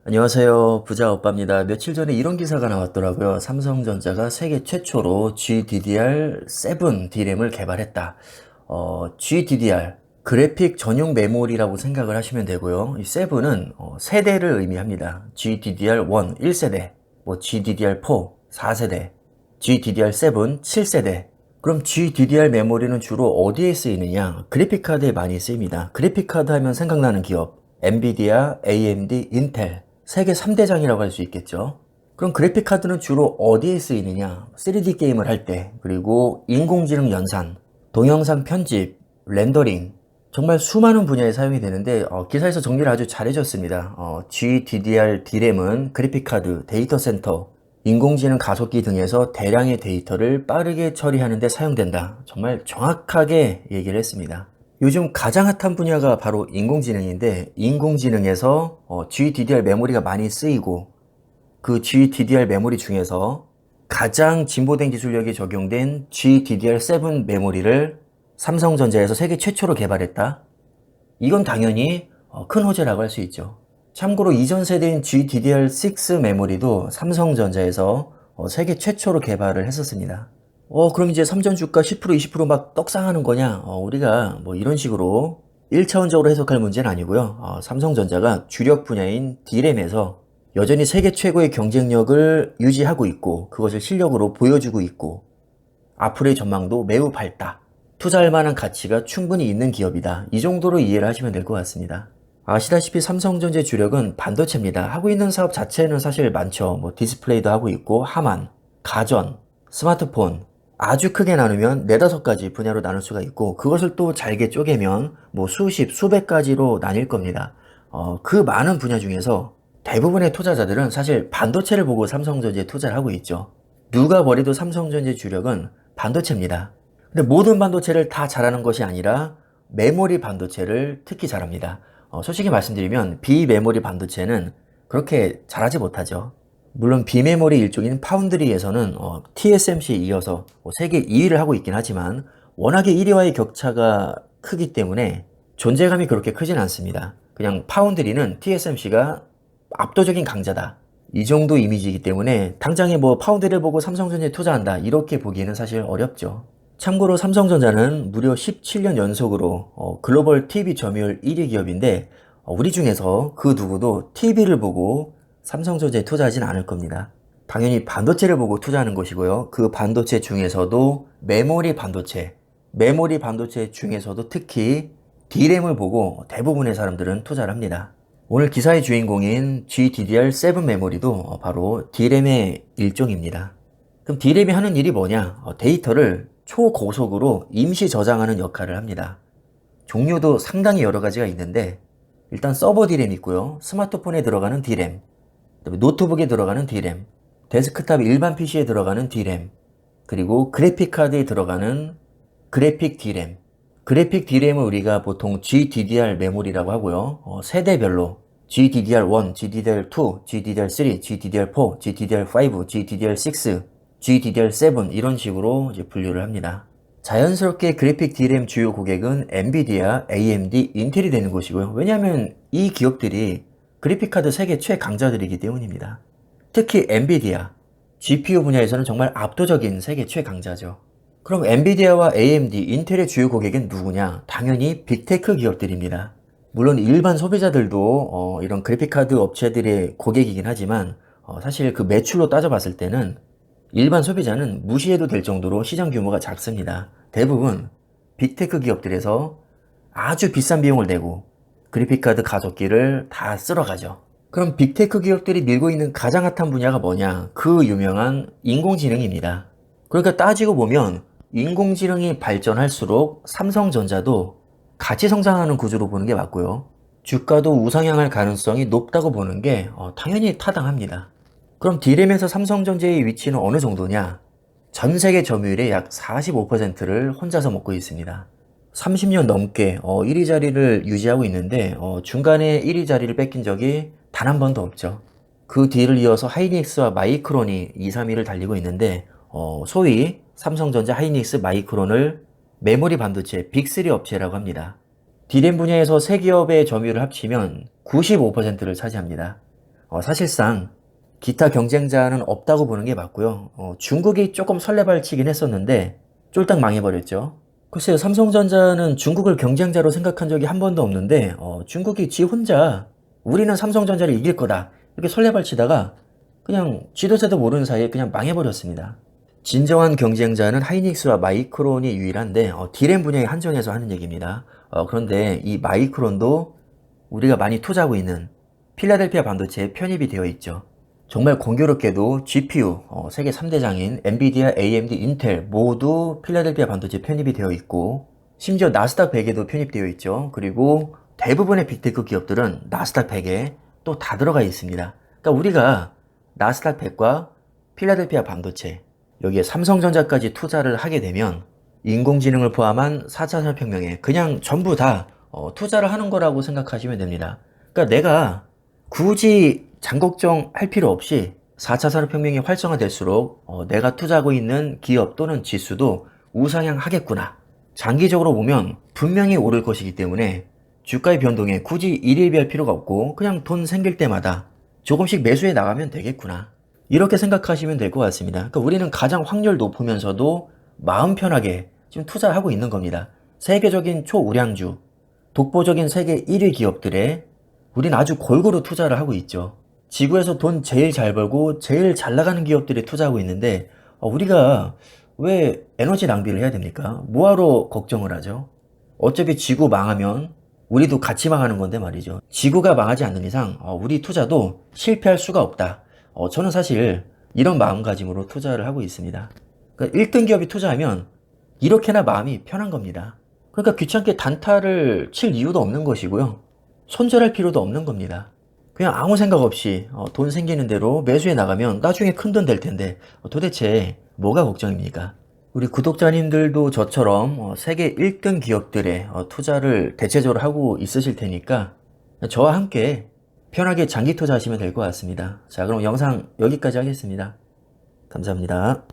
안녕하세요. 부자 오빠입니다. 며칠 전에 이런 기사가 나왔더라고요. 삼성전자가 세계 최초로 GDDR7 D램을 개발했다. GDDR, 그래픽 전용 메모리라고 생각을 하시면 되고요. 이 7은 세대를 의미합니다. GDDR1, 1세대, GDDR4, 4세대, GDDR7, 7세대. 그럼 GDDR 메모리는 주로 어디에 쓰이느냐? 그래픽카드에 많이 쓰입니다. 그래픽카드 하면 생각나는 기업, 엔비디아, AMD, 인텔. 세계 3대장이라고 할 수 있겠죠. 그럼 그래픽카드는 주로 어디에 쓰이느냐? 3D 게임을 할 때, 그리고 인공지능 연산, 동영상 편집, 렌더링, 정말 수많은 분야에 사용이 되는데 기사에서 정리를 아주 잘 해줬습니다. GDDR D램은 그래픽카드, 데이터 센터, 인공지능 가속기 등에서 대량의 데이터를 빠르게 처리하는 데 사용된다. 정말 정확하게 얘기를 했습니다. 요즘 가장 핫한 분야가 바로 인공지능인데 인공지능에서 GDDR 메모리가 많이 쓰이고 그 GDDR 메모리 중에서 가장 진보된 기술력이 적용된 GDDR7 메모리를 삼성전자에서 세계 최초로 개발했다. 이건 당연히 큰 호재라고 할 수 있죠. 참고로 이전 세대인 GDDR6 메모리도 삼성전자에서 세계 최초로 개발을 했었습니다. 그럼 이제 삼전 주가 10% 20%막 떡상하는 거냐? 우리가 뭐 이런 식으로 1차원적으로 해석할 문제는 아니고요. 삼성전자가 주력 분야인 D램에서 여전히 세계 최고의 경쟁력을 유지하고 있고 그것을 실력으로 보여주고 있고 앞으로의 전망도 매우 밝다. 투자할 만한 가치가 충분히 있는 기업이다. 이 정도로 이해를 하시면 될 것 같습니다. 아시다시피 삼성전자의 주력은 반도체입니다. 하고 있는 사업 자체는 사실 많죠. 디스플레이도 하고 있고 하만, 가전, 스마트폰, 아주 크게 나누면 4-5가지 분야로 나눌 수가 있고 그것을 또 잘게 쪼개면 수십, 수백 가지로 나뉠 겁니다. 그 많은 분야 중에서 대부분의 투자자들은 사실 반도체를 보고 삼성전자에 투자를 하고 있죠. 누가 버려도 삼성전자의 주력은 반도체입니다. 근데 모든 반도체를 다 잘하는 것이 아니라 메모리 반도체를 특히 잘합니다. 솔직히 말씀드리면 비메모리 반도체는 그렇게 잘하지 못하죠. 물론 비메모리 일종인 파운드리에서는 TSMC에 이어서 세계 2위를 하고 있긴 하지만 워낙에 1위와의 격차가 크기 때문에 존재감이 그렇게 크진 않습니다. 그냥 파운드리는 TSMC가 압도적인 강자다. 이 정도 이미지이기 때문에 당장에 파운드리를 보고 삼성전자에 투자한다 이렇게 보기에는 사실 어렵죠. 참고로 삼성전자는 무려 17년 연속으로 글로벌 TV 점유율 1위 기업인데 우리 중에서 그 누구도 TV를 보고 삼성전자에 투자하진 않을 겁니다. 당연히 반도체를 보고 투자하는 것이고요. 그 반도체 중에서도 메모리 반도체 중에서도 특히 D램을 보고 대부분의 사람들은 투자를 합니다. 오늘 기사의 주인공인 GDDR7 메모리도 바로 D램의 일종입니다. 그럼 D램이 하는 일이 뭐냐? 데이터를 초고속으로 임시 저장하는 역할을 합니다. 종류도 상당히 여러 가지가 있는데 일단 서버 D램 있고요. 스마트폰에 들어가는 D램, 노트북에 들어가는 D램, 데스크탑 일반 PC에 들어가는 D램, 그리고 그래픽카드에 들어가는 그래픽 D램. 그래픽 D램을 우리가 보통 GDDR 메모리라고 하고요. 세대별로 GDDR1, GDDR2, GDDR3, GDDR4, GDDR5, GDDR6, GDDR7 이런 식으로 이제 분류를 합니다. 자연스럽게 그래픽 D램 주요 고객은 엔비디아, AMD, 인텔이 되는 것이고요. 왜냐하면 이 기업들이 그래픽카드 세계 최강자들이기 때문입니다. 특히 엔비디아, GPU 분야에서는 정말 압도적인 세계 최강자죠. 그럼 엔비디아와 AMD, 인텔의 주요 고객은 누구냐? 당연히 빅테크 기업들입니다. 물론 일반 소비자들도 이런 그래픽카드 업체들의 고객이긴 하지만 사실 그 매출로 따져봤을 때는 일반 소비자는 무시해도 될 정도로 시장 규모가 작습니다. 대부분 빅테크 기업들에서 아주 비싼 비용을 내고 그래픽카드 가속기를 다 쓸어가죠. 그럼 빅테크 기업들이 밀고 있는 가장 핫한 분야가 뭐냐? 그 유명한 인공지능입니다. 그러니까 따지고 보면 인공지능이 발전할수록 삼성전자도 같이 성장하는 구조로 보는 게 맞고요. 주가도 우상향할 가능성이 높다고 보는 게 당연히 타당합니다. 그럼 D램에서 삼성전자의 위치는 어느 정도냐? 전 세계 점유율의 약 45%를 혼자서 먹고 있습니다. 30년 넘게 1위 자리를 유지하고 있는데 중간에 1위 자리를 뺏긴 적이 단 한 번도 없죠. 그 뒤를 이어서 하이닉스와 마이크론이 2, 3위를 달리고 있는데 소위 삼성전자, 하이닉스, 마이크론을 메모리 반도체 빅3 업체라고 합니다. D램 분야에서 세 기업의 점유율을 합치면 95%를 차지합니다. 사실상 기타 경쟁자는 없다고 보는 게 맞고요. 중국이 조금 설레발치긴 했었는데 쫄딱 망해버렸죠. 글쎄요, 삼성전자는 중국을 경쟁자로 생각한 적이 한 번도 없는데 중국이 지 혼자 우리는 삼성전자를 이길 거다 이렇게 설레발치다가 그냥 지도 새도 모르는 사이에 그냥 망해버렸습니다. 진정한 경쟁자는 하이닉스와 마이크론이 유일한데 D램 분야에 한정해서 하는 얘기입니다. 그런데 이 마이크론도 우리가 많이 투자하고 있는 필라델피아 반도체에 편입이 되어 있죠. 정말 공교롭게도 GPU 세계 3대장인 엔비디아, AMD, 인텔 모두 필라델피아 반도체에 편입이 되어 있고 심지어 나스닥 100에도 편입되어 있죠. 그리고 대부분의 빅테크 기업들은 나스닥 100에 또 다 들어가 있습니다. 그러니까 우리가 나스닥 100과 필라델피아 반도체 여기에 삼성전자까지 투자를 하게 되면 인공지능을 포함한 4차 산업혁명에 그냥 전부 다 투자를 하는 거라고 생각하시면 됩니다. 그러니까 내가 굳이 장걱정 할 필요 없이 4차 산업혁명이 활성화될수록 내가 투자하고 있는 기업 또는 지수도 우상향 하겠구나. 장기적으로 보면 분명히 오를 것이기 때문에 주가의 변동에 굳이 일일비할 필요가 없고 그냥 돈 생길 때마다 조금씩 매수해 나가면 되겠구나. 이렇게 생각하시면 될 것 같습니다. 그러니까 우리는 가장 확률 높으면서도 마음 편하게 지금 투자하고 있는 겁니다. 세계적인 초우량주, 독보적인 세계 1위 기업들에 우리는 아주 골고루 투자를 하고 있죠. 지구에서 돈 제일 잘 벌고 제일 잘 나가는 기업들에 투자하고 있는데 우리가 왜 에너지 낭비를 해야 됩니까? 뭐하러 걱정을 하죠? 어차피 지구 망하면 우리도 같이 망하는 건데 말이죠. 지구가 망하지 않는 이상 우리 투자도 실패할 수가 없다. 저는 사실 이런 마음가짐으로 투자를 하고 있습니다. 그러니까 1등 기업이 투자하면 이렇게나 마음이 편한 겁니다. 그러니까 귀찮게 단타를 칠 이유도 없는 것이고요. 손절할 필요도 없는 겁니다. 그냥 아무 생각 없이 돈 생기는 대로 매수해 나가면 나중에 큰 돈 될 텐데 도대체 뭐가 걱정입니까? 우리 구독자님들도 저처럼 세계 1등 기업들에 투자를 대체적으로 하고 있으실 테니까 저와 함께 편하게 장기 투자하시면 될 것 같습니다. 자, 그럼 영상 여기까지 하겠습니다. 감사합니다.